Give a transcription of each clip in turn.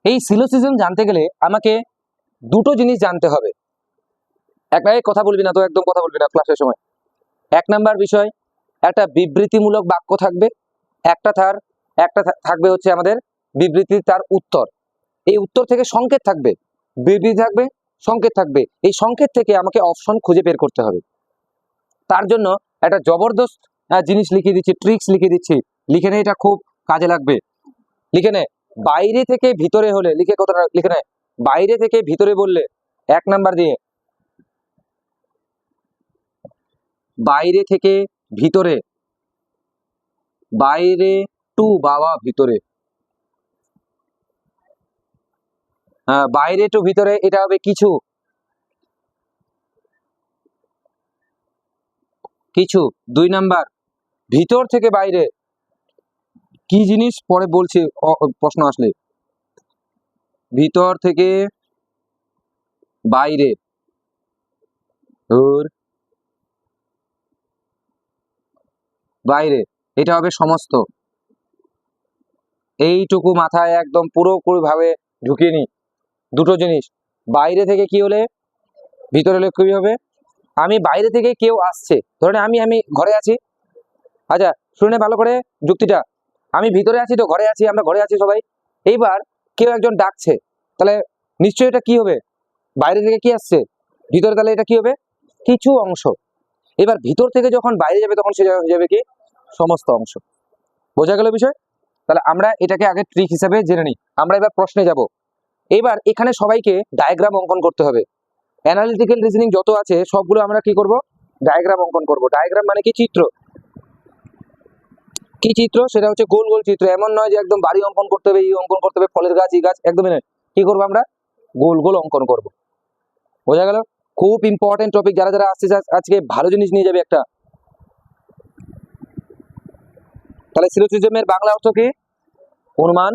এই সিলোসিজম জানতে গেলে আমাকে দুটো জিনিস জানতে হবে। একটাই কথা বলবি না তো, একদম কথা বলবি না ক্লাসের সময়। এক নাম্বার বিষয়, একটা বিবৃতিমূলক বাক্য থাকবে, একটা থাকবে হচ্ছে আমাদের বিবৃতি তার উত্তর। এই উত্তর থেকে সংকেত থাকবে, বিবৃতি থাকবে, সংকেত থাকবে। এই সংকেত থেকে আমাকে অপশন খুঁজে বের করতে হবে। তার জন্য একটা জবরদস্ত জিনিস লিখে দিচ্ছি, ট্রিক্স লিখে দিচ্ছি, লিখে নে, এটা খুব কাজে লাগবে। লিখে নে, বাইরে থেকে ভিতরে হলে, লিখে কথাটা লিখে নে, বাইরে থেকে ভিতরে বললে 1 নাম্বার দিয়ে, বাইরে থেকে ভিতরে, বাইরে টু বাবা ভিতরে, বাইরে টু ভিতরে, এটা হবে কিছু, কিছু। 2 নাম্বার, ভিতর থেকে বাইরে, কি জিনিস পরে বলছি প্রশ্ন আসলে, ভিতর থেকে বাইরে, বাইরে, এটা হবে সমস্ত। এইটুকু মাথায় একদম পুরোপুরি ভাবে ঢুকিয়ে নি। দুটো জিনিস, বাইরে থেকে কি হলে, ভিতরে হলে কি হবে। আমি বাইরে থেকে কেউ আসছে, ধরেন আমি ঘরে আছি। আচ্ছা শুনে ভালো করে যুক্তিটা, আমি ভিতরে আছি তো, ঘরে আছি, আমরা ঘরে আছি সবাই। এইবার কেউ একজন ডাকছে, তাহলে নিশ্চয়ই এটা কি হবে, বাইরে থেকে কি আসছে, ভিতরে, তাহলে এটা কি হবে, কিছু অংশ। এবার ভিতর থেকে যখন বাইরে যাবে তখন সেটা হয়ে যাবে কি, সমস্ত অংশ। বোঝা গেল বিষয়? তাহলে আমরা এটাকে আগে ট্রিক হিসেবে জেনে নিই। আমরা এবার প্রশ্নে যাব। এবার এখানে সবাইকে ডায়াগ্রাম অঙ্কন করতে হবে। অ্যানালিটিক্যাল রিজনিং যত আছে সবগুলো আমরা কি করব, ডায়াগ্রাম অঙ্কন করব। ডায়াগ্রাম মানে কি, চিত্র। কি চিত্র, সেটা হচ্ছে গোল গোল চিত্র। এমন নয় যে একদম বাড়ি অঙ্কন করতে হবে, এই অঙ্কন করতে হবে, ফলের গাছ, এই গাছ, একদমই নয়। কি করবো আমরা, গোল গোল অঙ্কন করব। বোঝা গেল? খুব ইম্পর্টেন্ট টপিক। যারা যারা আসছে আজকে ভালো জিনিস নিয়ে যাবে একটা। তাহলে সিলোজিজমের বাংলা অর্থ কি, অনুমান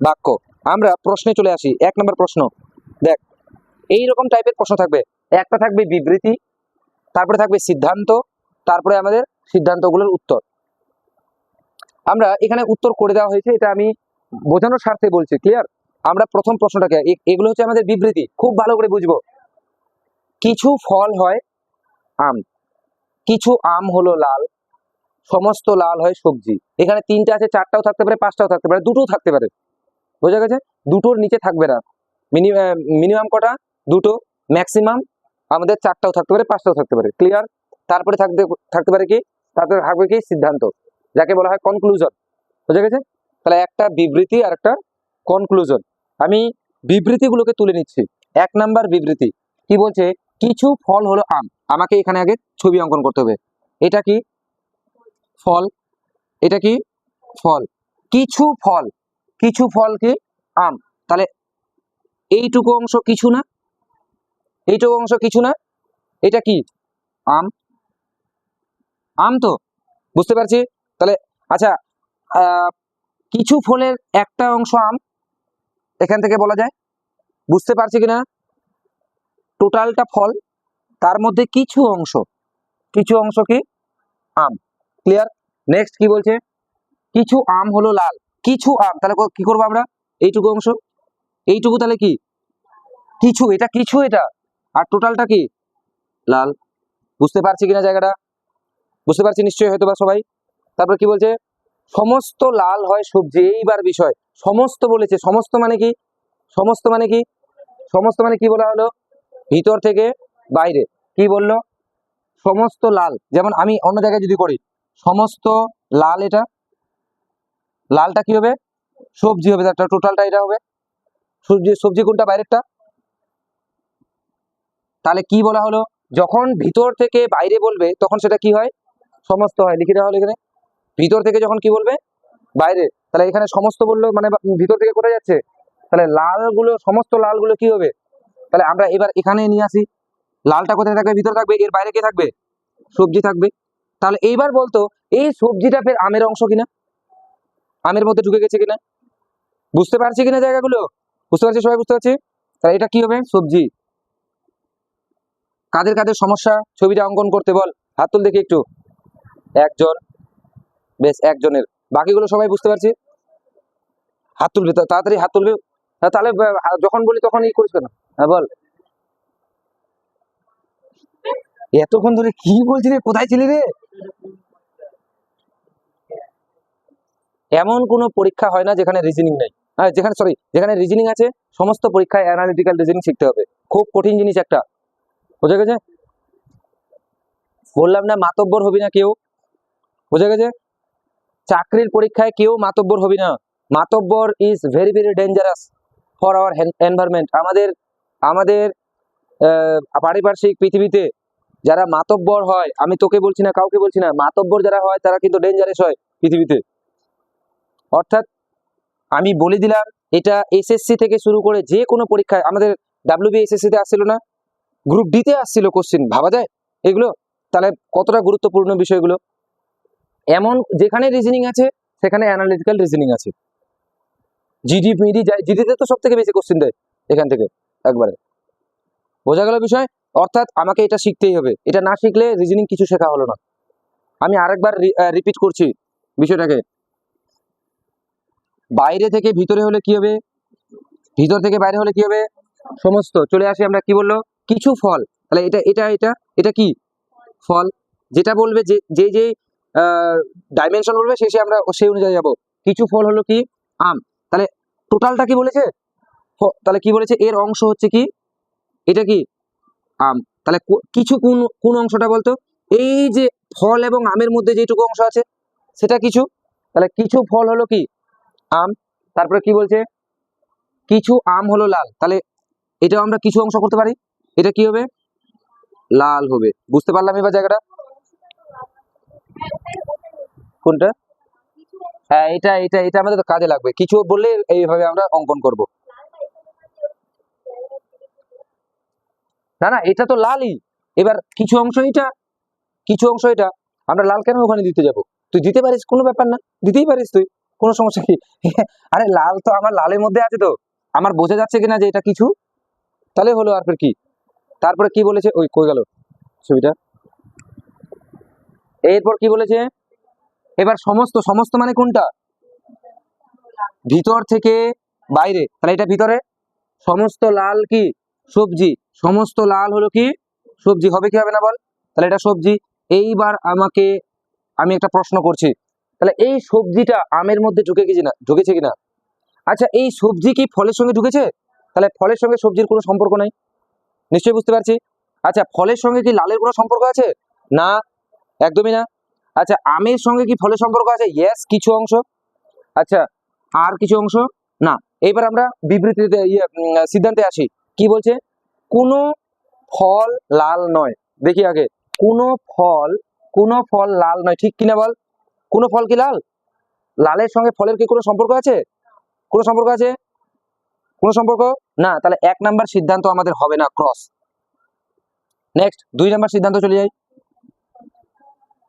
বাক্য। আমরা প্রশ্নে চলে আসি। 1 নম্বর প্রশ্ন দেখ, এইরকম টাইপের প্রশ্ন থাকবে। একটা থাকবে বিবৃতি, তারপরে থাকবে সিদ্ধান্ত, তারপরে আমাদের সিদ্ধান্তগুলোর উত্তর। আমরা এখানে উত্তর করে দেওয়া হয়েছে, এটা আমি বোঝানোর স্বার্থে বলছি। ক্লিয়ার? আমরা প্রথম প্রশ্নটাকে, এগুলো হচ্ছে আমাদের বিবৃতি, খুব ভালো করে বুঝবো। কিছু ফল হয় আম, কিছু আম হলো লাল, সমস্ত লাল হয় সবজি। এখানে 3টে আছে, 4টাও থাকতে পারে, 5টাও থাকতে পারে, 2টোও থাকতে পারে। বোঝা গেছে? 2টোর নিচে থাকবে না। মিনিমাম কটা, 2টো। ম্যাক্সিমাম আমাদের 4টাও থাকতে পারে, 5টাও থাকতে পারে। ক্লিয়ার? তারপরে থাকতে পারে কি, তারপরে থাকবে কি, সিদ্ধান্ত, যাকে বলা হয় কনক্লুশন। বোঝা গেছে? তাহলে একটা বিবৃতি আর একটা কনক্লুশন। আমি বিবৃতিগুলোকে তুলে নিচ্ছি। 1 নাম্বার বিবৃতি কি বলছে, কিছু ফল হলো আম। আমাকে এখানে আগে ছবি অঙ্কন করতে হবে। এটা কি, ফল। এটা কি, ফল। কিছু ফল, কিছু ফল কি, আম। তাহলে এইটুকু অংশ কিছু না, এইটুকু অংশ কিছু না, এটা কি, আম। আম তো বুঝতে পারছি। তাহলে আচ্ছা, কিছু ফলের একটা অংশ আম, এখান থেকে বলা যায়। বুঝতে পারছি কিনা, টোটালটা ফল, তার মধ্যে কিছু অংশ, কিছু অংশ কি, আম। ক্লিয়ার? নেক্সট কি বলছে, কিছু আম হলো লাল, কিছু আম, তাহলে কি করবো আমরা, এইটুকু অংশ, এইটুকু তাহলে কি, কিছু, এটা কিছু, এটা, আর টোটালটা কি, লাল। বুঝতে পারছি কিনা জায়গাটা, বুঝতে পারছি নিশ্চয়ই হয়তো বা সবাই। তারপর কি বলছে, সমস্ত লাল হয় সবজি। এইবার বিষয়, সমস্ত বলেছে, সমস্ত মানে কি, সমস্ত মানে কি, সমস্ত মানে কি বলা হলো, ভিতর থেকে বাইরে। কি বললো, সমস্ত লাল। যেমন আমি অন্য জায়গায় যদি করি, সমস্ত লাল, এটা লালটা কি হবে, সবজি হবে, তার টোটালটা এটা হবে সবজি। সবজি কোনটা, বাইরেরটা। তাহলে কি বলা হলো, যখন ভিতর থেকে বাইরে বলবে তখন সেটা কি হয়, সমস্ত হয়। লিখে দেওয়া হলো এখানে, ভিতর থেকে যখন কি বলবে, বাইরে। তাহলে এখানে সমস্ত বললো মানে ভিতর থেকে কোথায় যাচ্ছে, তাহলে লালগুলো, সমস্ত লালগুলো কি হবে। তাহলে আমরা এবার এখানে নিয়ে আসি, লালটা কোথায় থাকবে, ভিতরে থাকবে, এর বাইরে কে থাকবে, সবজি থাকবে। তাহলে এইবার বলতো, এই সবজিটা ফের আমের অংশ কিনা, আমের মধ্যে ঢুকে গেছে কিনা। বুঝতে পারছি কিনা জায়গাগুলো, বুঝতে পারছি সবাই, বুঝতে পারছি। তাহলে এটা কি হবে, সবজি। কাদের কাদের সমস্যা ছবিটা অঙ্কন করতে বল, হাত তুল দেখি একটু। একজন, বেশ, একজনের। বাকিগুলো সবাই বুঝতে পারছি, হাত তুলবে, তাড়াতাড়ি হাত তুলবে। তাহলে যখন বলি তখন ই করিস কেন? হ্যাঁ বল। এতক্ষণ ধরে কি বলছিলি, কোথায় ছিলি রে? এমন কোনো পরীক্ষা হয় না যেখানে রিজনিং নেই, হ্যাঁ যেখানে রিজনিং আছে। সমস্ত পরীক্ষায় অ্যানালিটিক্যাল রিজনিং শিখতে হবে, খুব কঠিন জিনিস একটা, বুঝা গেছে? বললাম না মাতব্বর হবি না কেউ, বুঝা গেছে? চাকরির পরীক্ষায় কেউ মাতব্বর হবি না। মাতব্বর is very very dangerous for our environment. আমাদের আমাদের পারিপার্শ্বিক পৃথিবীতে যারা মাতব্বর হয়, আমি তোকে বলছি না, কাউকে বলছি না, মাতব্বর যারা হয় তারা কিন্তু ডেঞ্জারাস হয় পৃথিবীতে। অর্থাৎ আমি বলে দিলাম, এটা এসএসসি থেকে শুরু করে যে কোনো পরীক্ষায়, আমাদের ডাব্লিউবিএসএসসি তে আসছিল না, গ্রুপ ডি তে আসছিল কোশ্চিন, ভাবা যায় এগুলো? তাহলে কতটা গুরুত্বপূর্ণ বিষয়গুলো। এমন যেখানে রিজনিং আছে সেখানে অ্যানালিটিক্যাল রিজনিং আছে। জিডি মিডি জিডিতে তো সব থেকে বেশি কোশ্চিন দেয় এখান থেকে একবারে, বোঝা গেল বিষয়? অর্থাৎ আমাকে এটা শিখতেই হবে, এটা না শিখলে রিজনিং কিছু শেখা হলো না। আমি আরেকবার রিপিট করছি বিষয়টাকে। বাইরে থেকে ভিতরে হলে কি হবে? ভিতর থেকে বাইরে হলে কি হবে? সমস্ত। চলে আসি আমরা, কি বললো? কিছু ফল। তাহলে এটা এটা এটা এটা কি? ফল। যেটা বলবে, যে যে যে ডাইমেনশন বলবে শেষে আমরা সেই অনুযায়ী যাবো। কিছু ফল হলো কি? আম। তাহলে টোটালটা কি বলেছে? তাহলে কি বলেছে? এর অংশ হচ্ছে কি? এটা কি? আম। তাহলে কিছু কোন কোন অংশটা বলতো? এই যে ফল এবং আমের মধ্যে যেটুকু অংশ আছে সেটা কিছু। তাহলে কিছু ফল হলো কি? আম। তারপরে কি বলছে? কিছু আম হলো লাল। তাহলে এটাও আমরা কিছু অংশ করতে পারি, এটা কি হবে? লাল হবে। বুঝতে পারলাম এবার জায়গাটা? কোনটা? হ্যাঁ, এটা এটা এটা আমাদের কাজে লাগবে, কিছু বললে এইভাবে আমরা অঙ্কন করব। না না, এটা তো লালই। এবার কিছু অংশ এটা, কিছু অংশ এটা, আমরা লাল কেন ওখানে দিতে যাব? তুই দিতে পারিস, কোনো ব্যাপার না, দিতেই পারিস তুই, কোনো সমস্যা কি? আরে লাল তো আমার লালের মধ্যে আছে, তো আমার বোঝা যাচ্ছে কিনা যে এটা কিছু, তাহলে হলো। আর ফের কি? তারপরে কি বলেছে? ওই কই গেল ছবিটা? এরপর কি বলেছে? এবার সমস্ত, সমস্ত মানে কোনটা? ভিতর থেকে বাইরে। তাহলে এটা ভিতরে। সমস্ত লাল কি? সবজি। সমস্ত লাল হলো কি? সবজি। হবে কি হবে না বল? তাহলে এটা সবজি। এইবার আমি একটা প্রশ্ন করছি, তাহলে এই সবজিটা আমের মধ্যে ঢুকেছে কিনা? আচ্ছা, এই সবজি কি ফলের সঙ্গে ঢুকেছে? তাহলে ফলের সঙ্গে সবজির কোনো সম্পর্ক নাই, নিশ্চয়ই বুঝতে পারছি। আচ্ছা, ফলের সঙ্গে কি লালের কোনো সম্পর্ক আছে? না, একদমই না। আচ্ছা, আমের সঙ্গে কি ফলের সম্পর্ক আছে? ইয়েস, কিছু অংশ। আচ্ছা, আর কিছু অংশ না। এবার আমরা বিবৃতিতে সিদ্ধান্তে আসি। কি বলছে? কোনো ফল লাল নয়। দেখি আগে, কোনো ফল, কোনো ফল লাল নয়, ঠিক কিনা বল? কোনো ফল কি লাল? লালের সঙ্গে ফলের কি কোনো সম্পর্ক আছে? কোনো সম্পর্ক আছে? কোনো সম্পর্ক না। তাহলে 1 নাম্বার সিদ্ধান্ত আমাদের হবে না, ক্রস। নেক্সট 2 নাম্বার সিদ্ধান্ত চলে যাই।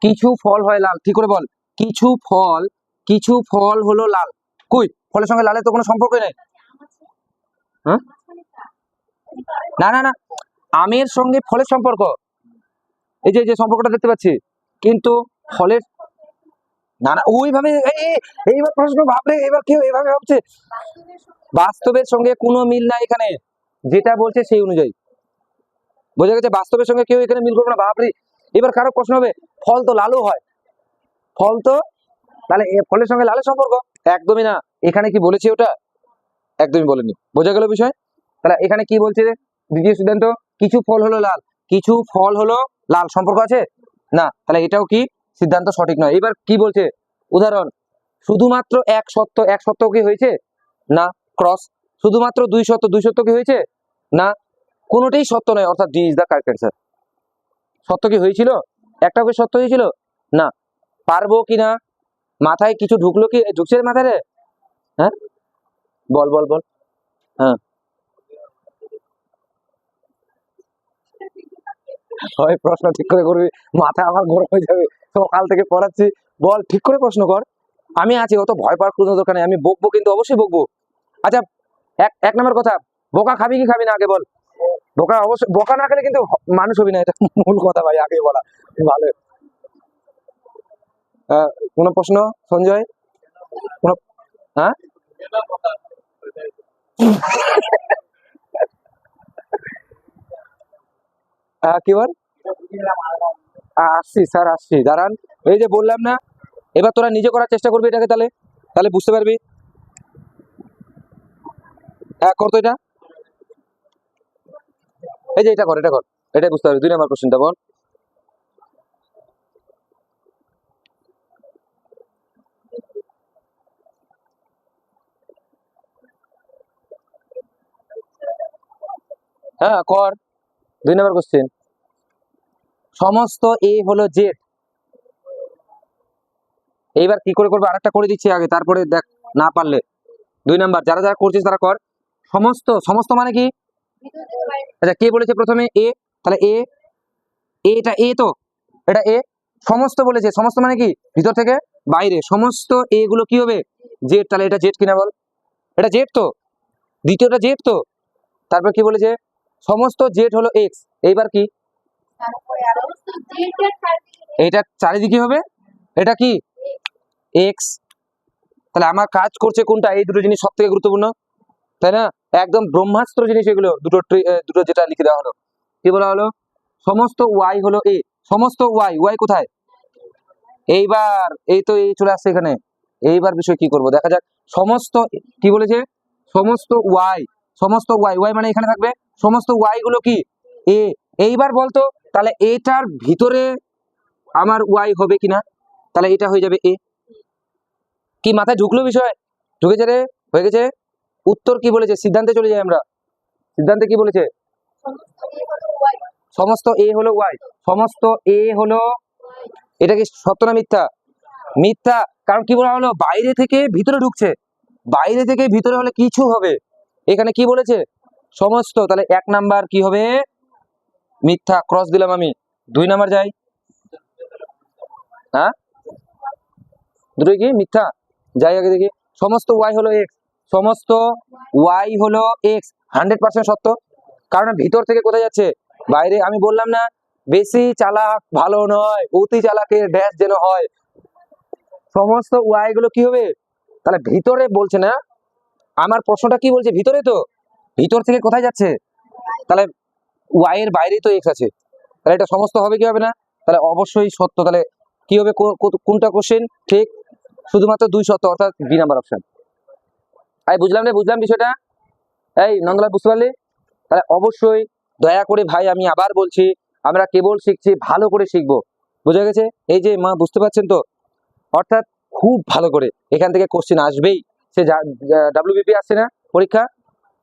কিছু ফল হয় লাল, ঠিক করে বল। কিছু ফল, কিছু ফল হলো লাল। কই, ফলের সঙ্গে লালের তো কোনো সম্পর্কই নেই। হ্যাঁ, না না না, আমের সঙ্গে ফলের সম্পর্ক, এই যে সম্পর্কটা দেখতে পাচ্ছি, কিন্তু ফলের, না না ওইভাবে এইবার প্রশ্ন ভাবলে, এবার কেউ এইভাবে ভাবছে। বাস্তবের সঙ্গে কোনো মিল নাই এখানে, যেটা বলছে সেই অনুযায়ী, বোঝা গেছে? বাস্তবের সঙ্গে কেউ এখানে মিল করবে না, বাপরে। এবার কারো প্রশ্ন হবে, ফল তো লালও হয়, ফল তো, তাহলে ফলের সঙ্গে লালের সম্পর্ক? একদমই না। এখানে কি বলেছে ওটা? একদমই বলেনি, বোঝা গেল বিষয়? তাহলে এখানে কি বলছে? দ্বিতীয় সিদ্ধান্ত, কিছু ফল হলো লাল, কিছু ফল হলো লাল, সম্পর্ক আছে না। তাহলে এটাও কি? সিদ্ধান্ত সঠিক নয়। এবার কি বলছে? উদাহরণ, শুধুমাত্র এক সত্য, এক সত্য কি হয়েছে? না, ক্রস। শুধুমাত্র 2 সত্য, 2 সত্য কি হয়েছে? না, কোনোটাই সত্য নয়, অর্থাৎ D is the correct answer. সত্য কি হয়েছিল? একটা কি সত্য হয়েছিল? না। পারবো কিনা? মাথায় কিছু ঢুকলো কি? ঢুকছে মাথায় রে? হ্যাঁ, বল বল বল। হ্যাঁ, হয় প্রশ্ন ঠিক করে করবি, মাথা আমার গরম হয়ে যাবে, সকাল থেকে পড়াচ্ছি। বল, ঠিক করে প্রশ্ন কর, আমি আছি, অত ভয় পাওয়ার কোনো দরকার নেই, আমি বকবো, কিন্তু অবশ্যই বকবো। আচ্ছা, এক নম্বর কথা, বোকা খাবি কি খাবি না আগে বল। বোকা অবশ্যই, বোকা না খেলে কিন্তু মানুষ হবি না, এটা মূল কথা ভাই, আগে বলা ভালো। কোনো প্রশ্ন সঞ্জয়? কোনো, হ্যাঁ, কি বল? আসছি স্যার, আসছি, দাঁড়ান। এই যে বললাম না, এবার তোরা নিজে করার চেষ্টা করবি এটাকে, তাহলে তাহলে বুঝতে পারবি। হ্যাঁ, কর তো এটা। এই যে এটা কর, এটা কর, এটাই বুঝতে পারবি। 2 নম্বর কোশ্চেনটা বল। হ্যাঁ কর, 2 নম্বর কোশ্চেন। সমস্ত এ হলো জেড। এইবার কি করে করবো, আরেকটা করে দিচ্ছি আগে, তারপরে দেখ না পারলে। 2 নাম্বার, যারা যারা করছিস তারা কর। সমস্ত, সমস্ত মানে কি? আচ্ছা, কে বলেছে প্রথমে এ? তাহলে এ, এটা এ তো, এটা এ। সমস্ত বলেছে, সমস্ত মানে কি? ভিতর থেকে বাইরে। সমস্ত এ গুলো কি হবে? জেড। তাহলে এটা জেড কিনা বল? এটা জেড তো, দ্বিতীয়টা জেড তো। তারপর কি বলেছে? সমস্ত জেড হলো এক্স। এইবার কি? এটা চারিদিকে হবে, এটা কি? এক্স। তাহলে আমার কাজ করছে কোনটা? এই দুটো জিনিস সব থেকে গুরুত্বপূর্ণ, তাই না? একদম ব্রহ্মাস্ত্র জিনিস এগুলো দুটো, দুটো যেটা লিখে দেওয়া হলো। কি বলা হলো? সমস্ত ওয়াই হলো এ। সমস্ত ওয়াই, ওয়াই কোথায়? এইবার এই তো এই চলে আসছে এখানে। এইবার বিষয় কি করব দেখা যাক। সমস্ত, কি বলেছে? সমস্ত ওয়াই, সমস্ত ওয়াই, ওয়াই মানে এখানে থাকবে। সমস্ত ওয়াই গুলো কি? এ। এইবার বলতো, তাহলে এটার ভিতরে আমার ওয়াই হবে কিনা? তাহলে এটা হয়ে যাবে এ। কি মাথায় ঢুকলো বিষয়? ঢুকেছে রে? হয়ে গেছে। উত্তর কি বলেছে? সিদ্ধান্তে চলে যাই আমরা। সিদ্ধান্তে কি বলেছে? সমস্ত এ হলো ওয়াই। সমস্ত এ হলো, এটা কি সত্য না মিথ্যা? মিথ্যা। কারণ কি বলা হলো? বাইরে থেকে ভিতরে ঢুকছে, বাইরে থেকে ভিতরে হলে কিছু হবে। এখানে কি বলেছে? সমস্ত। তাহলে 1 নাম্বার কি হবে? মিথ্যা, ক্রস দিলাম আমি। 2 নাম্বার যাই। হ্যাঁ, দুটোই কি মিথ্যা? যাই আগে দেখি। সমস্ত ওয়াই হলো এক্স, সমস্ত ওয়াই হলো এক্স, 100% সত্য। কারণ ভিতর থেকে কোথায় যাচ্ছে? বাইরে। আমি বললাম না, বেশি চালাক ভালো নয়, অতি চালাকের ড্যাশ যেন হয়। সমস্ত ওয়াই গুলো কি হবে? তাহলে ভিতরে বলছে না, আমার প্রশ্নটা কি বলছে? ভিতরে তো, ভিতর থেকে কোথায় যাচ্ছে? তাহলে ওয়াই এর বাইরেই তো এক্স আছে, তাহলে এটা সমস্ত হবে কি হবে না? তাহলে অবশ্যই সত্য। তাহলে কি হবে? কোনটা কোশ্চেন ঠিক? শুধুমাত্র 2 সত্য, অর্থাৎ বি নাম্বার অপশন। এই বুঝলাম রে, বুঝলাম বিষয়টা। এই নন্দলাল, বুঝতে পারলি? তাহলে অবশ্যই দয়া করে ভাই, আমি আবার বলছি, আমরা কেবল শিখছি, ভালো করে শিখবো। বুঝা গেছে? এই যে মা, বুঝতে পারছেন তো? অর্থাৎ খুব ভালো করে এখান থেকে কোশ্চেন আসবেই। সে ডাব্লিউবিপি আসছে না পরীক্ষা,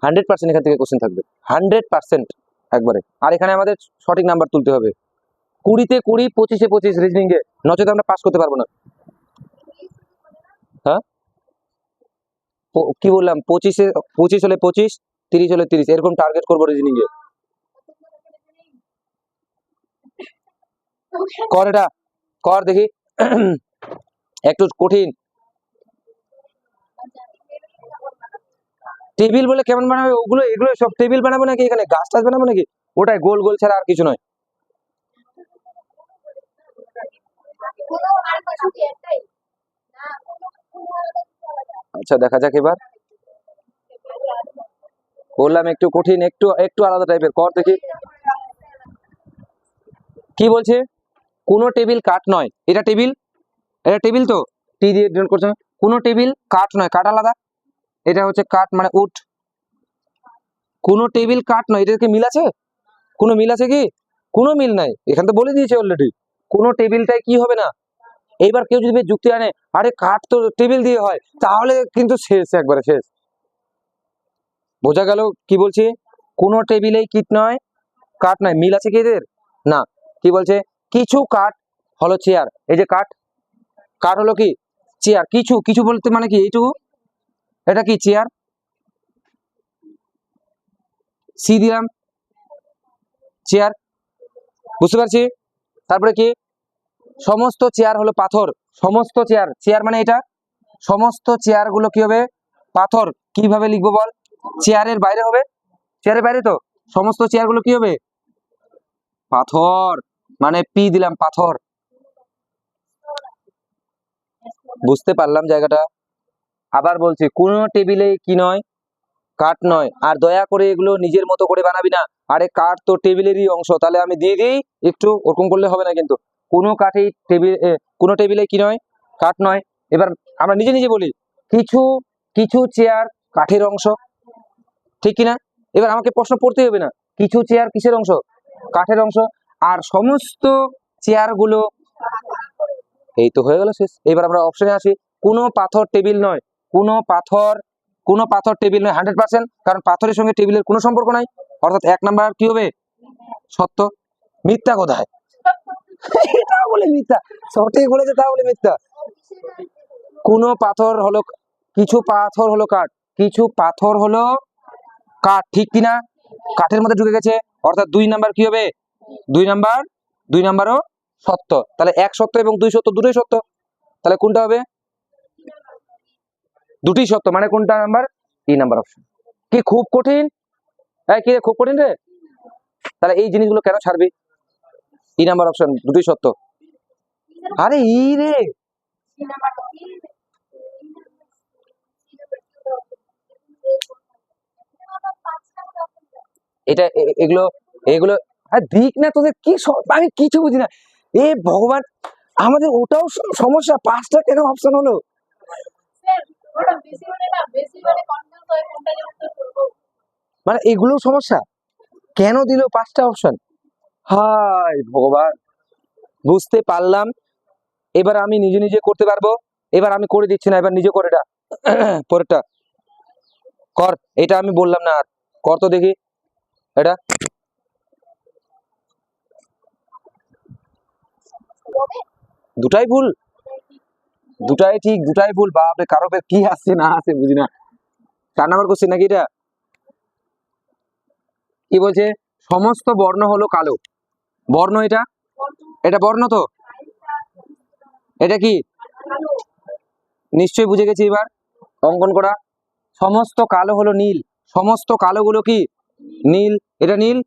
100% এখান থেকে কোশ্চেন থাকবে, 100% একবারে। আর এখানে আমাদের সঠিক নাম্বার তুলতে হবে। 20-তে 20, 25-এ 25 রিজনিং এ, নচেত আমরা পাস করতে পারবো না। হ্যাঁ, কি বললাম? 25-এ 25 হলে 25, 30 হলে 30, এরকম টার্গেট করবো রিজনিং এ। কর এটা, কর দেখি। একটু কঠিন। টেবিল বলে কেমন বানাবে? ওগুলো, এগুলো সব টেবিল বানাবো নাকি? এখানে গাছ টাছ বানাবো নাকি? ওটাই গোল গোল ছাড়া আর কিছু নয়। আচ্ছা, দেখা যাক এবার। বললাম একটু কঠিন, একটু একটু আলাদা টাইপের, কর দেখি। কি বলছে? কোন টেবিল কাঠ নয়। এটা টেবিল, এটা টেবিল তো, টি দিয়ে ডিনোট করছে। কোন টেবিল কাঠ নয়, কাঠ আলাদা। এটা হচ্ছে কাঠ মানে উড। কোন টেবিল কাঠ নয়, এটা কি মিল আছে? কোনো মিল আছে কি? কোনো মিল নাই, এখান তো বলে দিয়েছে অলরেডি। কোন টেবিলটাই কি হবে না। এইবার কেউ যদি যুক্তি আনে, আরে কাঠ তো টেবিল দিয়ে হয়, তাহলে কিন্তু শেষ, একবারে শেষ। বোঝা গেল কি বলছি? কোন টেবিলেই কিট নয়, কাঠ নয়। মিল আছে কি এদের? না। কি বলছে? কিছু কাঠ হলো চেয়ার। এই যে কাঠ, কাঠ হলো কি? চেয়ার। কিছু কিছু বলতে মানে কি? এইটুকু, এটা কি? চেয়ার। সি দিলাম, চেয়ার। বুঝতে পারছি? তারপরে কি? সমস্ত চেয়ার হলো পাথর। সমস্ত চেয়ার, চেয়ার মানে এটা। সমস্ত চেয়ার গুলো কি হবে? পাথর। কিভাবে লিখবো বল? চেয়ারের বাইরে হবে, চেয়ারের বাইরে তো। সমস্ত চেয়ার গুলো কি হবে? পাথর, মানে পি দিলাম, পাথর। বুঝতে পারলাম জায়গাটা? আবার বলছি, কোন টেবিলে কি নয়? কাঠ নয়। আর দয়া করে এগুলো নিজের মতো করে বানাবি না। আরে কাঠ তো টেবিলেরই অংশ, তাহলে আমি দিয়ে দিই একটু, ওরকম করলে হবে না কিন্তু। কোনো কাঠেই কোনো টেবিলে কি নয়, কাঠ নয়। এবার আমরা নিজে নিজে বলি, কিছু কিছু চেয়ার কাঠের অংশ, ঠিক কিনা? এবার আমাকে প্রশ্ন পড়তে হবে না, কিছু চেয়ার কিসের অংশ, কাঠের অংশ। আর সমস্ত চেয়ার গুলো, এই তো হয়ে গেল শেষ। এবার আমরা অপশনে আসি, কোনো পাথর টেবিল নয়, কোনো পাথর টেবিল নয় 100%, কারণ পাথরের সঙ্গে টেবিলের কোনো সম্পর্ক নাই। অর্থাৎ 1 নাম্বার কি হবে, সত্য। মিথ্যা কোথায়? এটা বলে মিথ্যা, সঠিক বলেছে তা বলে মিথ্যা। কোনো পাথর হলো, কিছু পাথর হলো কাঠ, কিছু পাথর হলো কাঠ, ঠিক কিনা? কাঠের মধ্যে ঢুকে গেছে, অর্থাৎ 2 নাম্বার কি হবে, 2 নাম্বারও সত্য। তাহলে 1 সত্য এবং 2 সত্য, দুটোই সত্য। তাহলে কোনটা হবে, দুটি সত্য, মানে কোনটা নাম্বার, ই নাম্বার অপশন। কি খুব কঠিন? কি রে, খুব কঠিন রে? তাহলে এই জিনিসগুলো কেন ছাড়বি? ই নাম্বার অপশন, দুটি সত্য। আরে ই রে, এটা এগুলো এগুলো আর দিক না তোদের, কি আমি কিছু বুঝি না। এ ভগবান, আমাদের ওটাও সমস্যা, 5টা কেন অপশন হলো? মানে এগুলো সমস্যা, কেন দিল 5টা অপশন? হায় ভগবান, বুঝতে পারলাম। এবার আমি নিজে নিজে করতে পারবো। এবার আমি করে দিচ্ছি না, এবার নিজে করে এটা পরেরটা কর। এটা আমি বললাম না, আর কর তো দেখি এটা। দুটাই ভুল, দুটাই ঠিক, দুটাই ভুল। বাপরে, কারো কি আসছে না আসে বুঝি না। 4 নাম্বার কোশ্চেন নাকি এটা? কি বলছে, সমস্ত বর্ণ হলো কালো। বর্ণ, এটা এটা বর্ণ তো, এটা কি, নিশ্চয়ই বুঝে গেছি। এবার অঙ্কন করা, সমস্ত কালো হলো নীল, সমস্ত কালোগুলো কি নীল, এটা নীল।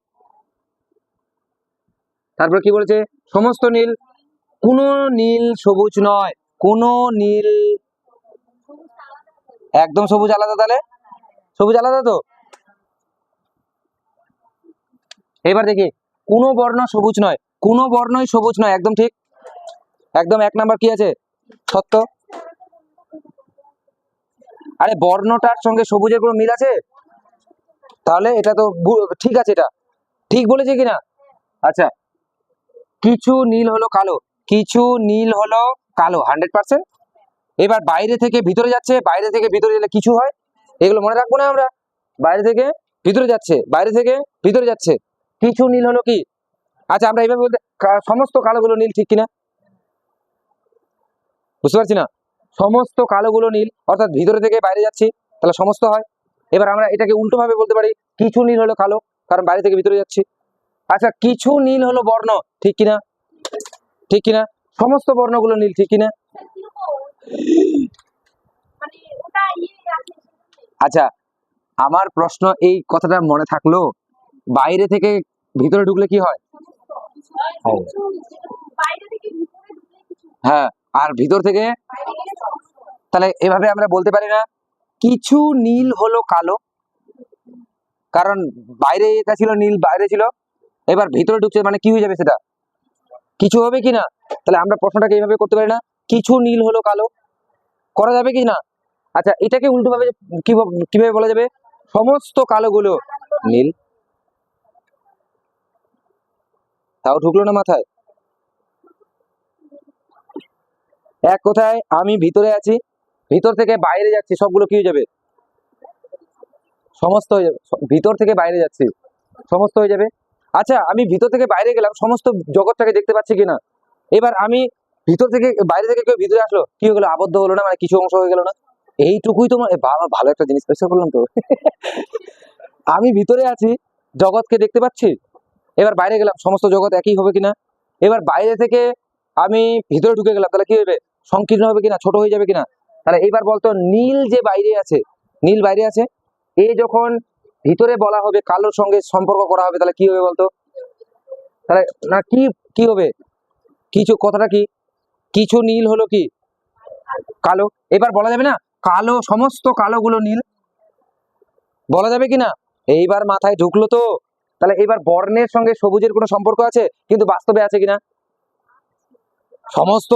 তারপর কি বলেছে, সমস্ত নীল, কোন নীল সবুজ নয়, কোন নীল, একদম সবুজ আলাদা, তাহলে সবুজ আলাদা তো। এবার দেখি, কোন বর্ণ সবুজ নয়, কোন বর্ণই সবুজ নয়, একদম ঠিক, একদম 1 নাম্বার কি আছে, সত্য। আরে বর্ণটার সঙ্গে সবুজের কোনো মিল আছে? তাহলে এটা তো ঠিক আছে, এটা ঠিক বলেছে কিনা? আচ্ছা, কিছু নীল হলো কালো, কিছু নীল হলো কালো 100%। এবার বাইরে থেকে ভিতরে যাচ্ছে, বাইরে থেকে ভিতরে গেলে কিছু হয়, এগুলো মনে রাখবো না আমরা। বাইরে থেকে ভিতরে যাচ্ছে, বাইরে থেকে ভিতরে যাচ্ছে, কিছু নীল হলো কি। আচ্ছা, আমরা এইভাবে বলতে, সমস্ত কালোগুলো নীল, ঠিক কিনা? বুঝতে পারছি না, সমস্ত কালোগুলো নীল, অর্থাৎ ভিতরে থেকে বাইরে যাচ্ছি, তাহলে সমস্ত হয়। এবার আমরা এটাকে উল্টো ভাবে বলতে পারি, কিছু নীল হলো কালো, কারণ বাইরে থেকে ভিতরে যাচ্ছি। আচ্ছা, কিছু নীল হলো বর্ণ, ঠিক কিনা? ঠিক কিনা? সমস্ত বর্ণগুলো নীল, ঠিক কিনা? আচ্ছা, আমার প্রশ্ন, এই কথাটা মনে থাকলো, বাইরে থেকে ভিতরে ঢুকলে কি হয়? হ্যাঁ, আর ভিতর থেকে, তাহলে এভাবে আমরা বলতে পারি না কিছু নীল হলো কালো, কারণ বাইরে এটা ছিল নীল, বাইরে ছিল, এবার ভিতরে ঢুকছে, মানে কি হয়ে যাবে, সেটা কিছু হবে কি না? তাহলে আমরা প্রশ্নটাকে এইভাবে করতে পারি না, কিছু নীল হলো কালো, করা যাবে কি না? আচ্ছা, এটাকে উল্টো ভাবে কিভাবে বলা যাবে, সমস্ত কালোগুলো নীল, তাও ঢুকলো না মাথায়। এক কথায়, আমি ভিতরে আছি, ভিতর থেকে বাইরে যাচ্ছি, সবগুলো কি হয়ে যাবে, সমস্ত হয়ে যাবে। ভিতর থেকে বাইরে যাচ্ছি, সমস্ত হয়ে যাবে। আচ্ছা, আমি ভিতর থেকে বাইরে গেলাম, সমস্ত জগৎটাকে দেখতে পাচ্ছি কিনা? এবার আমি ভিতর থেকে, বাইরে থেকে কেউ ভিতরে আসলো, কি হয়ে গেলো, আবদ্ধ হলো না, মানে কিছু অংশ হয়ে গেল না। এইটুকুই তোমার, বাবা ভালো একটা জিনিস পেশ করলাম তো। আমি ভিতরে আছি, জগৎকে দেখতে পাচ্ছি, এবার বাইরে গেলাম, সমস্ত জগৎ একই হবে কিনা? এবার বাইরে থেকে আমি ভিতরে ঢুকে গেলাম, তাহলে কি হবে, সংকীর্ণ হবে কিনা, ছোট হয়ে যাবে কিনা? তাহলে এইবার বলতো, নীল যে বাইরে আছে, নীল বাইরে আছে, এ যখন ভিতরে বলা হবে, কালোর সঙ্গে সম্পর্ক করা হবে, তাহলে কি হবে বলতো? তাহলে না, কি কি হবে, কিছু, কথাটা কি, কিছু নীল হলো কি কালো। এবার বলা যাবে না, কালো, সমস্ত কালোগুলো নীল, বলা যাবে কিনা? এইবার মাথায় ঢুকলো তো। তাহলে এইবার বর্ণের সঙ্গে সবুজের কোনো সম্পর্ক আছে, কিন্তু বাস্তবে আছে কিনা? সমস্ত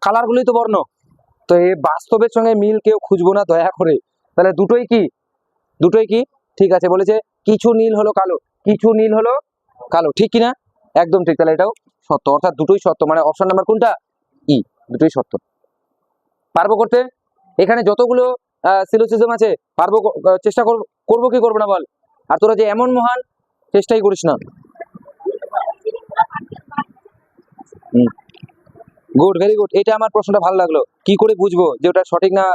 কালার গুলোই তো বর্ণ। তো এই বাস্তবের সঙ্গে মিল কেউ খুঁজবো না দয়া করে। তাহলে দুটোই কি? দুটোই কি? ঠিক আছে, বলেছে কিছু নীল হলো কালো, কিছু নীল হলো কালো, ঠিক কিনা? একদম ঠিক। তাহলে এটাও সত্য, অর্থাৎ দুটোই সত্য, মানে অপশন নাম্বার কোনটা? ই, দুটোই সত্য। পারবো করতে? এখানে যতগুলো সিলোসিজম আছে পারবো, চেষ্টা করবো কি করবো না বল? আর তোরা যে এমন মহান, চেষ্টাই করিস না। Good, very good. এটা আমার প্রশ্নটা ভালো লাগলো। কি করে বুঝবো যে ওটা সঠিক না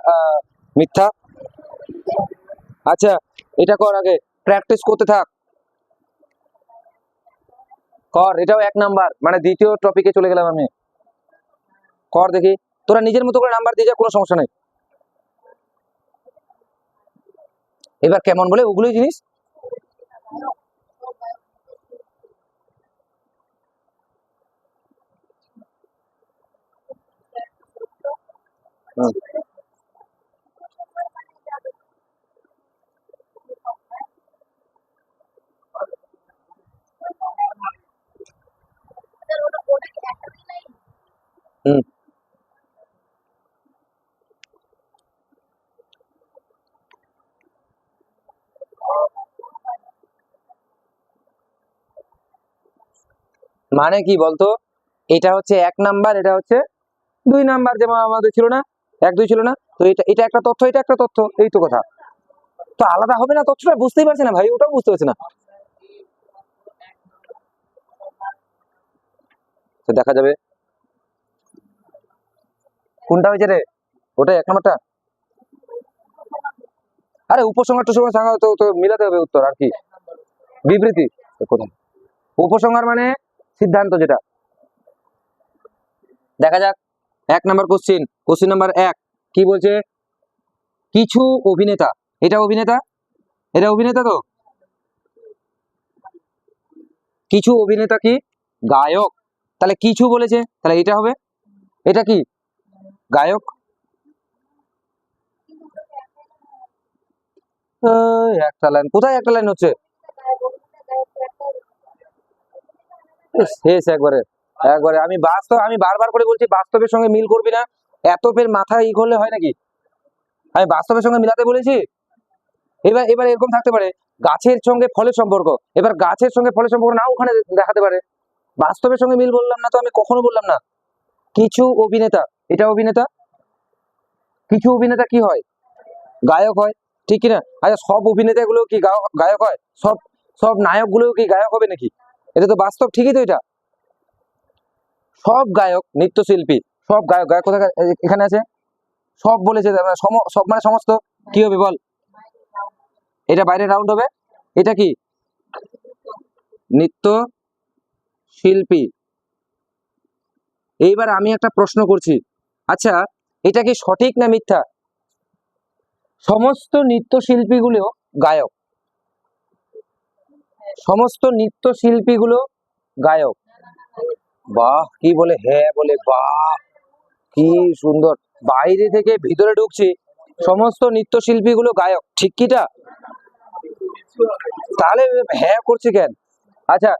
মিথ্যা? আচ্ছা, এটা কর, আগে প্র্যাকটিস করতে থাক, কর। এটাও 1 নাম্বার, মানে দ্বিতীয় টপিকে চলে গেলাম আমি। কর দেখি, তোরা নিজের মতো করে নাম্বার দিয়ে যা, কোনো সমস্যা নেই। এবার কেমন বলে ওগুলোই জিনিস। হুম। হুম। মানে কি বলতো? এটা হচ্ছে 1 নাম্বার, এটা হচ্ছে 2 নাম্বার, যেমন আমাদের ছিল না, 1 2 ছিল না? তো এটা এটা একটা তথ্য, এটা একটা তথ্য, এই তো কথা। তো আলাদা হবে না তথ্যটা, বুঝতেই পারছি না ভাই, ওটাও বুঝতে পারছি না। তো দেখা যাবে কোনটা হয়েছে রে। ওটাই 1 নাম্বারটা। আরে উপসংহার টুসংহার সাংঘা তো তো মিলাতে হবে উত্তর, আর কি? বিবৃতি কোথায়? উপসংহার মানে সিদ্ধান্ত, যেটা। দেখা যাক 1 নাম্বার কোশ্চিন, কোশ্চিন নাম্বার 1 কি বলছে? কিছু অভিনেতা, এটা অভিনেতা, এটা অভিনেতা তো। কিছু অভিনেতা কি গায়ক? তাহলে কিছু বলেছে, তাহলে এটা হবে, এটা কি গায়ক? একটা লাইন কোথায়, একটা লাইন হচ্ছে শেষ একবারে। একবারে আমি বাস্তব, আমি বারবার করে বলছি বাস্তবের সঙ্গে মিল করবি না। এত ফের মাথা ই করলে হয় নাকি? আমি বাস্তবের সঙ্গে মিলাতে বলেছি। এবার এবার এরকম থাকতে পারে, গাছের সঙ্গে ফলের সম্পর্ক, এবার গাছের সঙ্গে ফলের সম্পর্ক নাও ওখানে দেখাতে পারে। বাস্তবের সঙ্গে মিল বললাম না তো, আমি কখনো বললাম না। কিছু অভিনেতা, এটা অভিনেতা। কিছু অভিনেতা কি হয়? গায়ক হয়, ঠিক কিনা? আচ্ছা, সব অভিনেতা গুলো কি গায়ক হয়? সব সব নায়ক গুলো কি গায়ক হবে নাকি? এটা তো বাস্তব, ঠিকই তো এটা। সব গায়ক নৃত্যশিল্পী, সব গায়ক, গায়ক কোথায় এখানে আছে? সব বলেছে, সব মানে সমস্ত। কি হবে বল? এটা বাইরে রাউন্ড হবে। এটা কি? নৃত্য শিল্পী। এইবার আমি একটা প্রশ্ন করছি, আচ্ছা এটা কি সঠিক না মিথ্যা? সমস্ত নৃত্যশিল্পীগুলো গায়ক, সমস্ত নৃত্যশিল্পীগুলো গায়ক। বাহ, কি বলে হ্যাঁ বলে, বাহ কি সুন্দর। বাইরে থেকে ভিতরে ঢুকছি, সমস্ত নৃত্যশিল্পীগুলো গায়ক, ঠিক কিটা? তাহলে হ্যাঁ করছে কেন? আচ্ছা,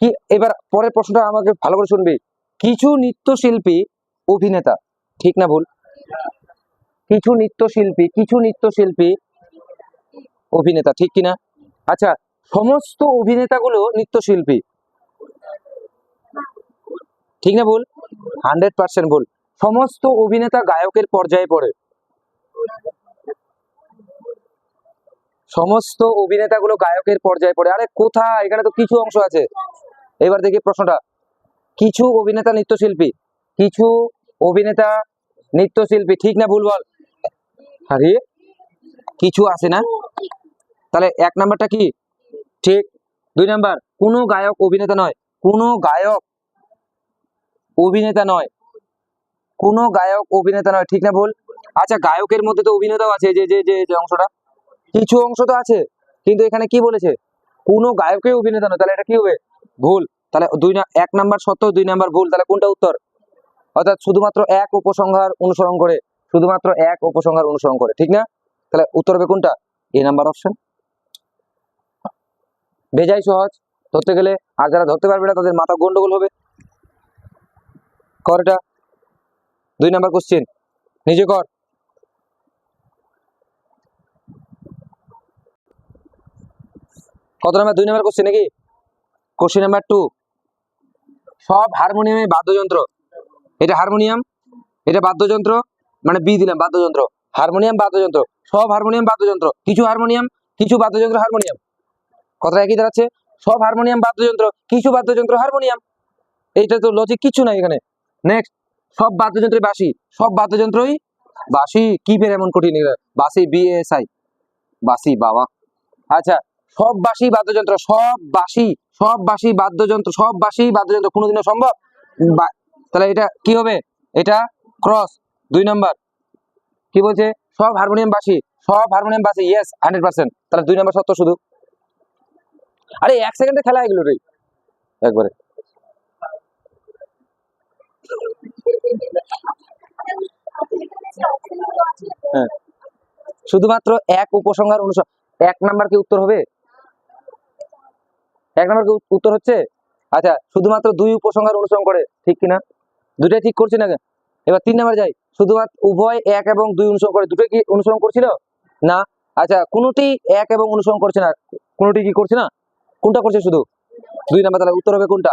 কি এবার পরের প্রশ্নটা আমাকে ভালো করে শুনবি। কিছু নৃত্যশিল্পী অভিনেতা, ঠিক না ভুল? কিছু নৃত্যশিল্পী, কিছু নৃত্যশিল্পী অভিনেতা, ঠিক কিনা? আচ্ছা, সমস্ত অভিনেতাগুলো নৃত্যশিল্পী, ঠিক না ভুল? 100% ভুল। সমস্ত অভিনেতা গায়কের পর্যায়ে পড়ে, সমস্ত অভিনেতাগুলো গায়কের পর্যায়ে পড়ে। আরে কোথায়, এখানে তো কিছু অংশ আছে। এবার দেখি প্রশ্নটা, কিছু অভিনেতা নৃত্যশিল্পী, কিছু অভিনেতা নৃত্যশিল্পী, ঠিক না ভুল বল? আরে কিছু আছে না? তাহলে 1 নাম্বারটা কি ঠিক? 2 নাম্বার কোনো গায়ক অভিনেতা নয়, কোনো গায়ক অভিনেতা নয়, কোনো গায়ক অভিনেতা নয়, ঠিক না ভুল? আচ্ছা, গায়কের মধ্যে তো অভিনেতাও আছে, যে যে যে যে অংশটা, কিছু অংশ তো আছে, কিন্তু এখানে কি বলেছে? কোনো গায়কের অভিনেতা নয়, তাহলে এটা কি হবে? ভুল। তাহলে 1 নাম্বার সত্য, 2 নাম্বার ভুল, তাহলে কোনটা উত্তর? অর্থাৎ শুধুমাত্র এক উপসংহার অনুসরণ করে, শুধুমাত্র এক উপসংহার অনুসরণ করে, ঠিক না? তাহলে উত্তর হবে কোনটা? এ নাম্বার অপশন। বেজাই সহজ ধরতে গেলে, আর যারা ধরতে পারবে না তাদের মাথা গন্ডগোল হবে। কর এটা 2 নাম্বার কোশ্চেন, নিজে কর। কত নাম্বার? 2 নাম্বার কোশ্চেন নাকি? কোশ্চেন নাম্বার 2, সব হারমোনিয়ামে বাদ্যযন্ত্র, এটা হারমোনিয়াম, এটা বাদ্যযন্ত্র, মানে বি দিলাম বাদ্যযন্ত্র, হারমোনিয়াম বাদ্যযন্ত্র, সব হারমোনিয়াম বাদ্যযন্ত্র, কিছু হারমোনিয়াম কিছু বাদ্যযন্ত্র হারমোনিয়াম, কথাটা একই দাঁড়াচ্ছে। সব হারমোনিয়াম বাদ্যযন্ত্র, কিছু বাদ্যযন্ত্র হারমোনিয়াম, এইটা তো লজিক কিছু নাই এখানে। নেক্সট, সব বাদ্যযন্ত্রই বাঁশি, সব বাদ্যযন্ত্রই বাঁশি, কি ফের এমন কঠিন? বাঁশি, বিএসআই, বাঁশি বাবা। আচ্ছা, সব বাঁশি বাদ্যযন্ত্র, সব বাঁশি, সব বাঁশি বাদ্যযন্ত্র, সব বাঁশি বাদ্যযন্ত্র কোনোদিনও সম্ভব? তাহলে এটা কি হবে? এটা ক্রস। 2 নাম্বার কি বলছে? সব হারমোনিয়াম বাঁশি, সব হারমোনিয়াম বাঁশি, ইয়েস 100%। তাহলে 2 নাম্বার সত্য শুধু। আরে 1 সেকেন্ডে খেলা এগুলো রে একবারে। হ্যাঁ, শুধুমাত্র এক উপসংহার অনুসার 1 নাম্বার কি উত্তর হবে? 1 নাম্বার কি উত্তর হচ্ছে? আচ্ছা, শুধুমাত্র 2 উপসংহার অনুসরণ করে, ঠিক কিনা? দুটাই ঠিক করছি না? এবার 3 নাম্বার যাই, শুধুমাত্র উভয় 1 এবং 2 অনুসরণ করে, দুটোই কি অনুসরণ করছিল না? আচ্ছা, কোনটি 1 এবং অনুসরণ করছে না, কোনটি কি করছে না, কোনটা করছে শুধু? 2 নাম্বার। তাহলে উত্তর হবে কোনটা?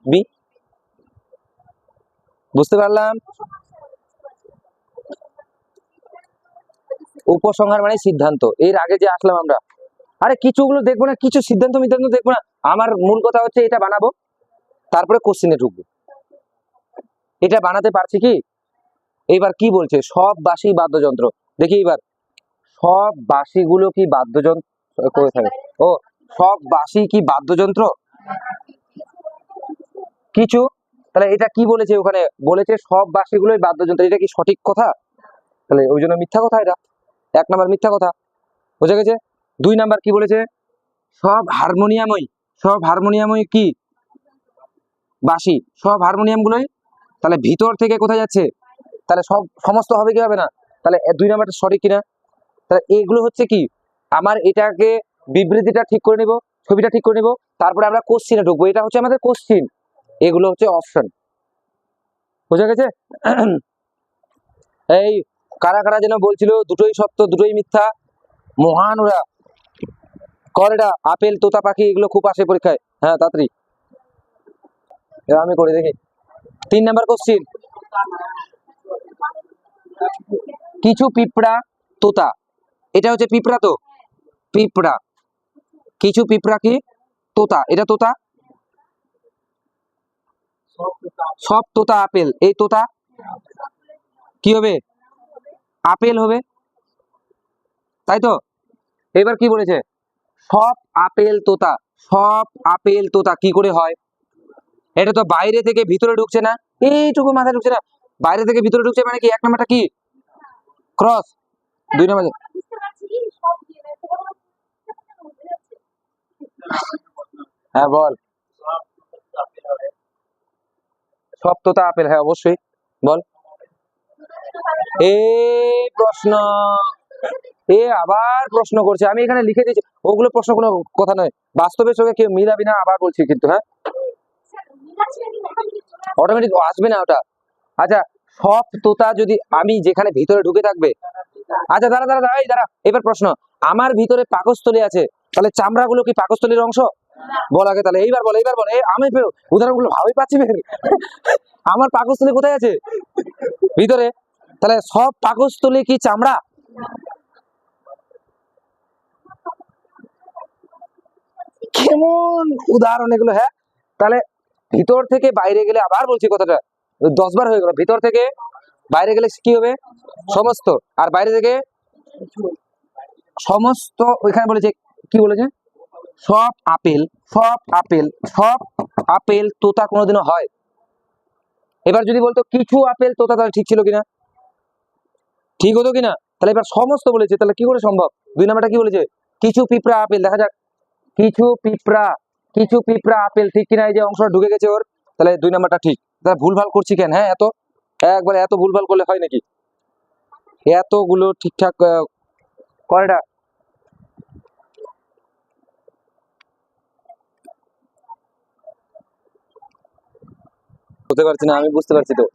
বি। বুঝতে পারলাম? উপসংহার মানে সিদ্ধান্ত, এর আগে যে আসলাম আমরা। আরে কিছুগুলো দেখবো না, কিছু সিদ্ধান্ত মিদ্ধান্ত দেখবো না, আমার মূল কথা হচ্ছে এটা বানাবো, তারপরে কোশ্চেনে ঢুকবো। এটা বানাতে পারছি কি? এইবার কি বলছে? সব বাঁশি বাদ্যযন্ত্র, দেখি এবার সব বাঁশিগুলো কি বাদ্যযন্ত্র করে থাকে? ও, সব বাঁশি কি বাদ্যযন্ত্র? কিছু, তাহলে এটা কি বলেছে? ওখানে বলেছে সব বাঁশিগুলোই বাদ্যযন্ত্র, এটা কি সঠিক কথা? তাহলে ওই জন্য মিথ্যা কথা এটা। 1 নাম্বার মিথ্যা কথা, বুঝে গেছে? 2 নাম্বার কি বলেছে? সব হারমোনিয়ামই, সব হারমোনিয়ামই কি বাঁশি, সব হারমোনিয়াম গুলোই। তাহলে ভিতর থেকে কোথায় যাচ্ছে? তাহলে সব সমস্ত হবে কি হবে না? তাহলে 2 নাম্বারটা সঠিক কিনা? তাহলে এগুলো হচ্ছে কি, আমার এটাকে বিবৃতিটা ঠিক করে নিব, ছবিটা ঠিক করে নিব, তারপরে আমরা কোশ্চিনে ঢুকবো। এটা হচ্ছে আমাদের কোশ্চিন, এগুলো হচ্ছে অপশন। বুঝা গেছে? এই কারা কারা যেন বলছিল দুটোই সত্য দুটোই মিথ্যা, মহান ওরা। কর এটা, আপেল তোতা পাখি এগুলো খুব আসে পরীক্ষায়। হ্যাঁ, তাড়াতাড়ি এবার আমি করে দেখি। 3 নাম্বার কোশ্চিন, কিছু পিঁপড়া তোতা, এটা হচ্ছে পিঁপড়া তো, পিঁপড়া, কিছু পিঁপড়া কি তোতা, এটা তোতা, সব তোতা আপেল, এই তোতা কি হবে? আপেল হবে, তাই তো? এবার কি বলেছে? সব আপেল তোতা, সব আপেল তোতা কি করে হয়? এটা তো বাইরে থেকে ভিতরে ঢুকছে না, এইটুকু মাথায় ঢুকছে না, বাইরে থেকে ভিতরে ঢুকছে মানে কি? 1 নাম্বারটা কি ক্রস। 2 নাম্বার, হ্যাঁ বল। সব তোতা আপেল, হ্যাঁ অবশ্যই বল। এই প্রশ্ন, আবার প্রশ্ন করছে, আমি এখানে লিখে দিয়েছি, ওগুলো প্রশ্ন কোনো কথা নয়, বাস্তবের সঙ্গে কেউ মিলাবি না, আবার বলছি কিন্তু। হ্যাঁ, অটোমেটিক আসবে না ওটা। আচ্ছা, সব তোতা যদি আমি যেখানে ভিতরে ঢুকে থাকবে, আচ্ছা দাঁড়া দাঁড়া দাঁড়া, এই দাঁড়া, এবার প্রশ্ন, আমার ভিতরে পাকস্থলী আছে, তাহলে চামড়াগুলো কি পাকস্থলীর অংশ? বল আগে, তাহলে এইবার বল, এইবার বল, আমি উদাহরণগুলো ভালোই পাচ্ছি ফের। আমার পাকস্থলী কোথায় আছে? ভিতরে, তাহলে সব পাকস্থলী কি চামড়া? কেমন উদাহরণ এগুলো! হ্যাঁ, তাহলে ভিতর থেকে বাইরে গেলে, আবার বলছি কথাটা 10 বার হয়ে গেল, ভিতর থেকে বাইরে গেলে কি হবে? সমস্ত, আর বাইরে থেকে সমস্ত। ওইখানে বলেছে কি বলেছে? সব আপেল, সব আপেল, সব আপেল তোতা কোনোদিনও হয়? এবার যদি বলতো কিছু আপেল তোতা, তাহলে ঠিক ছিল কিনা? ঠিক হতো কিনা? তাহলে এবার সমস্ত বলেছে, তাহলে কি করে সম্ভব? 2 নাম্বারটা কি বলেছে? কিছু পিঁপড়া আপেল, দেখা যাক, কিছু পিঁপড়া, কিছু পিঁপড়া আপেল, ঠিক কিনা? এই যে অংশটা ঢুকে গেছে ওর, তাহলে 2 নাম্বারটা ঠিক। তাহলে ভুলভাল করছি কেন? হ্যাঁ, একবারে এত ভুলভাল করলে হয় নাকি? এতগুলো ঠিকঠাক করে এটা। বুঝতে পারছি না, আমি বুঝতে পারছি তো।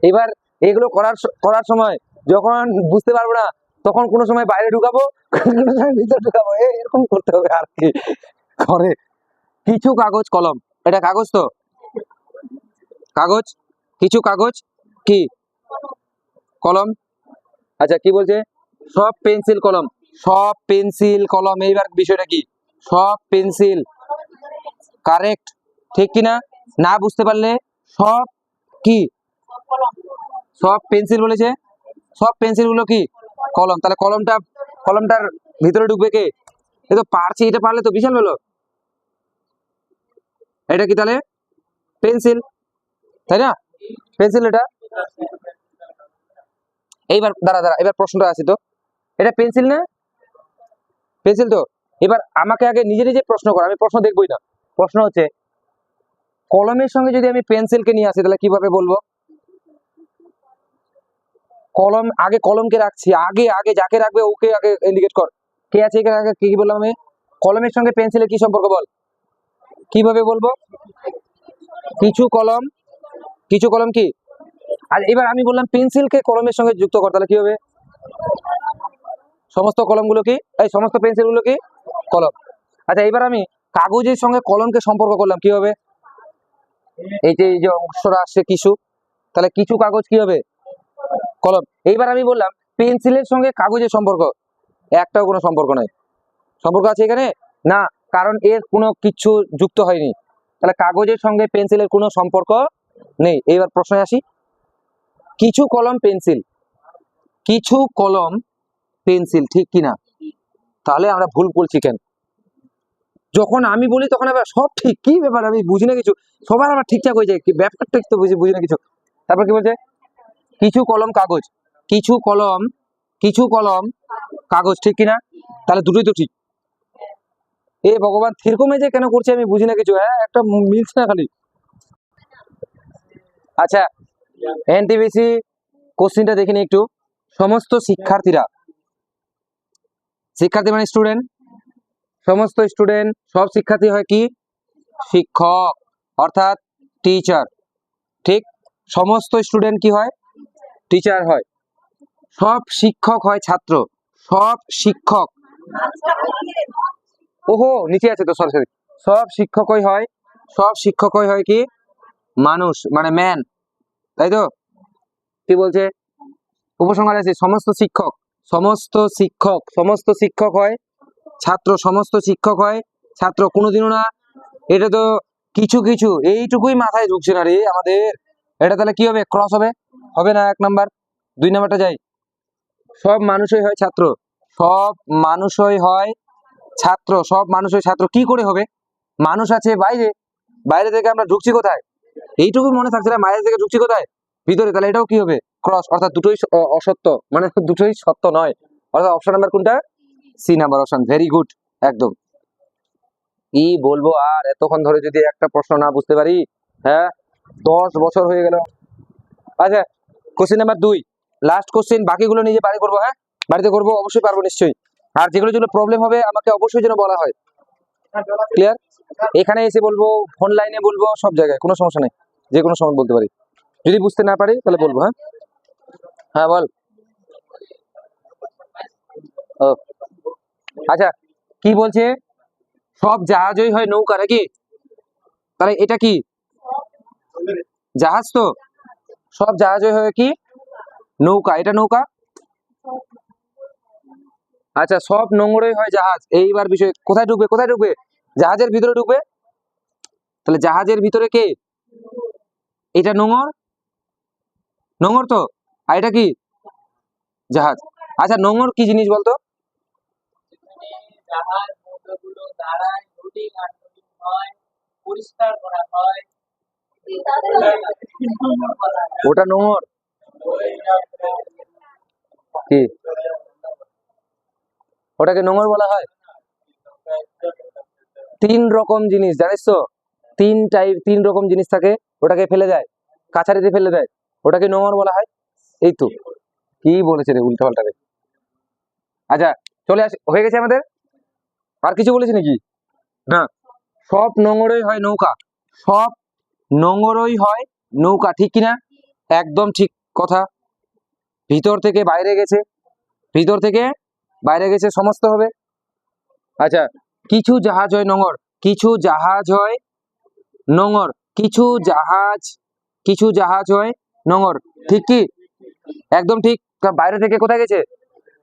এবার এগুলো করার সময় যখন বুঝতে পারবো না, তখন কোনো সময় বাইরে ঢুকাবো, কোনো সময় ভিতরে ঢুকাবো, এরকম করতে হবে আর কি। করে কিছু কাগজ কলম, এটা কাগজ তো, কাগজ, কিছু কাগজ কি কলম। আচ্ছা কি বলছে, সব পেন্সিল কলম, সব পেন্সিল কলম, এইবার বিষয়টা কি, সব পেন্সিল, কারেক্ট, ঠিক কিনা? না বুঝতে পারলে সব কি, সব পেন্সিল বলেছে, সব পেন্সিল গুলো কি কলম, তাহলে কলমটার ভিতরে ঢুকবে কে? এই তো পারছি, এটা পারলে তো বিশাল হলো। এটা কি তাহলে পেন্সিল, তাই না? পেন্সিল এটা। এইবার দাঁড়া দাঁড়া, এবার প্রশ্নটা আছে তো, এটা পেন্সিল না? পেন্সিল তো। এবার আমাকে আগে নিজে নিজে প্রশ্ন কর, আমি প্রশ্ন দেখবই না। প্রশ্ন হচ্ছে কলমের সঙ্গে যদি আমি পেন্সিলকে নিয়ে আসি তাহলে কিভাবে বলবো? কলম আগে, কলমকে রাখছি আগে, আগে যাকে রাখবে ওকে আগে ইন্ডিকেট কর। কে আছে এখানে আগে, কি বললাম আমি? কলমের সঙ্গে পেন্সিলের কি সম্পর্ক বল, কিভাবে বলবো? কিছু কলম, কিছু কলম কি। আর এবার আমি বললাম পেন্সিলকে কলমের সঙ্গে যুক্ত কর, তাহলে কি হবে? সমস্ত কলমগুলো কি, এই সমস্ত পেন্সিলগুলো কি কলম। আচ্ছা এবার আমি কাগজের সঙ্গে কলমকে সম্পর্ক করলাম, কি হবে? এই যে অংশটা আসছে কিছু, তাহলে কিছু কাগজ কি হবে? কলম। এইবার আমি বললাম পেন্সিলের সঙ্গে কাগজের সম্পর্ক, একটাও কোনো সম্পর্ক নাই। সম্পর্ক আছে এখানে না, কারণ এর কোনো কিছু যুক্ত হয়নি, তাহলে কাগজের সঙ্গে পেন্সিলের কোনো সম্পর্ক নেই। এইবার প্রশ্নে আসি, কিছু কলম পেন্সিল, কিছু কলম পেন্সিল, ঠিক কিনা? তাহলে আমরা ভুল বলছি কেন? যখন আমি বলি তখন আবার সব ঠিক, কি ব্যাপার আমি বুঝি না কিছু, সবার আবার ঠিকঠাক হয়ে যায়, কি ব্যাপারটা তো বুঝি না কিছু। তারপর কি বলছে, কিছু কলম কাগজ, কিছু কলম, কিছু কলম কাগজ, ঠিক কিনা? তাহলে দুটোই তো ঠিক। এ ভগবান থিরকমে যে কেন করছে আমি বুঝি না কিছু, হ্যাঁ একটা মিলছে না খালি। আচ্ছা এনটিপিসি কোশ্চিনটা দেখিনি একটু। সমস্ত শিক্ষার্থীরা, শিক্ষার্থী মানে স্টুডেন্ট, সমস্ত স্টুডেন্ট, সব শিক্ষার্থী হয় কি শিক্ষক, অর্থাৎ টিচার, ঠিক? সমস্ত স্টুডেন্ট কি হয়? টিচার হয়। সব শিক্ষক হয় ছাত্র, সব শিক্ষক, ওহো নিচে আছে তো, সরি সরি, সব শিক্ষকই হয়, সব শিক্ষকই হয় কি মানুষ, মানে ম্যান, তাই তো? কি বলছে উপসংহার আছে, সমস্ত শিক্ষক, সমস্ত শিক্ষক, সমস্ত শিক্ষক হয় ছাত্র, সমস্ত শিক্ষক হয় ছাত্র, কোনোদিনও না। এটা তো কিছু কিছু, এইটুকুই মাথায় ঢুকছে না রে আমাদের। এটা তাহলে কি হবে, ক্রস হবে, হবে না? এক নাম্বার। দুই নাম্বারটা যাই, সব মানুষই হয় ছাত্র, সব মানুষই হয় ছাত্র, সব মানুষই ছাত্র, কি করে হবে? মানুষ আছে বাইরে, বাইরে থেকে আমরা ঢুকছি কোথায়? এইটুকু মনে থাকছে না, বাইরে থেকে ঢুকছি কোথায়? ভিতরে, তাহলে এটাও কি হবে ক্রস, অর্থাৎ দুটোই অসত্য, মানে দুটোই সত্য নয়, অর্থাৎ অপশন নাম্বার কোনটা? C number option, very good, একদম। কি বলবো আর, এতক্ষণ ধরে যদি একটা প্রশ্ন না বুঝতে পারি, হ্যাঁ 10 বছর হয়ে গেল। আচ্ছা কোশ্চেন নাম্বার 2, লাস্ট কোশ্চেন, বাকিগুলো নিজে বাড়ি করবো, হ্যাঁ বাড়িতে করবো, অবশ্যই পারবো নিশ্চয়ই। আর যেগুলো যেগুলো প্রবলেম হবে আমাকে অবশ্যই যেন বলা হয়, ক্লিয়ার? এখানে এসে বলবো, ফোন লাইনে বলবো, সব জায়গায় কোনো সমস্যা নেই, যে কোনো সময় বলতে পারি। যদি বুঝতে না পারি তাহলে বলবো, হ্যাঁ হ্যাঁ বল। ও আচ্ছা কি বলছে, সব জাহাজই হয় নৌকা নাকি? তাহলে এটা কি জাহাজ তো, সব জাহাজই হয় কি নৌকা, এটা নৌকা। আচ্ছা সব নোংরই হয় জাহাজ, এইবার বিষয় কোথায় ঢুকবে, কোথায় ঢুকবে? জাহাজের ভিতরে ঢুকবে, তাহলে জাহাজের ভিতরে কে? এটা নোংর, নোংর তো, আর এটা কি জাহাজ। আচ্ছা নোংর কি জিনিস বলতো? জাহাজ নৌকাগুলো দ্বারা লোডিং আনলোডিং হয়, পরিষ্কার করা হয়, ওটা নোংর কি, ওটাকে নোংর বলা হয়? 3 রকম জিনিস জানিস তো, 3 রকম জিনিস থাকে, ওটাকে ফেলে দেয়, কাছারিতে ফেলে দেয়, ওটাকে নোংর বলা হয়। এই তো কি বলেছে রে, উল্টা পাল্টা রে। আচ্ছা চলে আসি, হয়ে গেছে আমাদের, আর কিছু বলেছি নাকি? না, সব নোংরই হয় নৌকা, সব নোঙরই হয় নৌকা, ঠিক কিনা? একদম ঠিক কথা। ভিতর থেকে বাইরে গেছে, ভিতর থেকে বাইরে গেছে সমস্ত হবে। আচ্ছা, কিছু জাহাজ হয় নোঙর, কিছু জাহাজ হয় নোঙর, কিছু জাহাজ হয় নোঙর, ঠিক কি? একদম ঠিক। বাইরে থেকে কোথায় গেছে?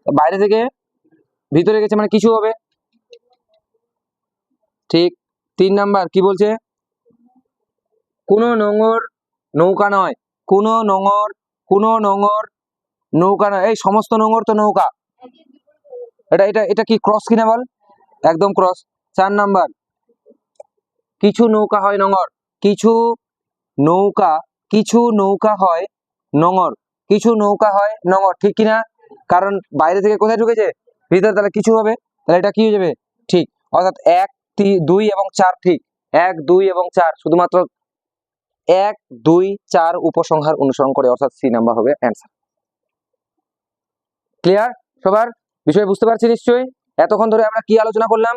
বাইরে থেকে ভিতরে গেছে, মানে কিছু হবে, ঠিক। 3 নাম্বার কি বলছে? কোনো নোঙর নৌকা নয়, কোনো নোঙর নৌকা নয়। এই সমস্ত নোঙর তো নৌকা। এটা এটা এটা কি ক্রস কিনা বল? একদম ক্রস। 4 নাম্বার, কিছু নৌকা হয় নোঙর, কিছু নৌকা হয় নোঙর, কিছু নৌকা হয় নোঙর, ঠিক কিনা? কারণ বাইরে থেকে কোথায় ঢুকেছে? ভিতরে, তাহলে কিছু হবে, তাহলে এটা কি হয়ে যাবে? ঠিক। অর্থাৎ 1, 2 এবং 4 ঠিক। 1, 2 এবং 4 শুধুমাত্র 1, 2, 4 উপসংহার অনুসরণ করে, অর্থাৎ সি নাম্বার হবে অ্যান্সার। ক্লিয়ার সবার? বিষয় বুঝতে পারছি নিশ্চয়ই? এতক্ষণ ধরে আমরা কি আলোচনা করলাম?